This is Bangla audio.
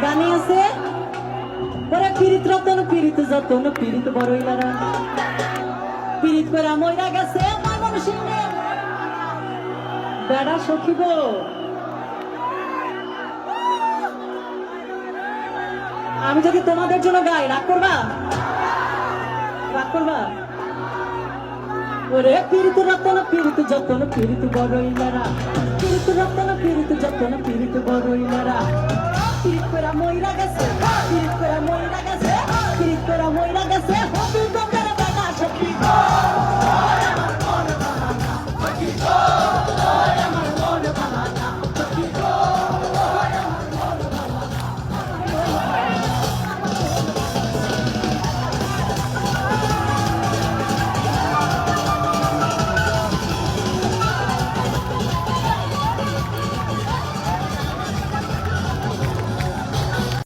গানে আছে ওরে পীড়িত রতন পীড়িত যতন পীড়িত বড়ইলারা পীড়িত করে মইরা গেছে আমার মানুষের বেড়া সখিব আমি যদি তোমাদের জন্য গাই রাগ করবা রাগ করবা ওরে পীড়িত রতন পীড়িত যতন পীড়িত বড়ইলারা পীড়িত রতন পীড়িত যতন পীড়িত বড়ইলারা পীড়িত করে মইরা গেছে পীড়িত করে মইরা গেছে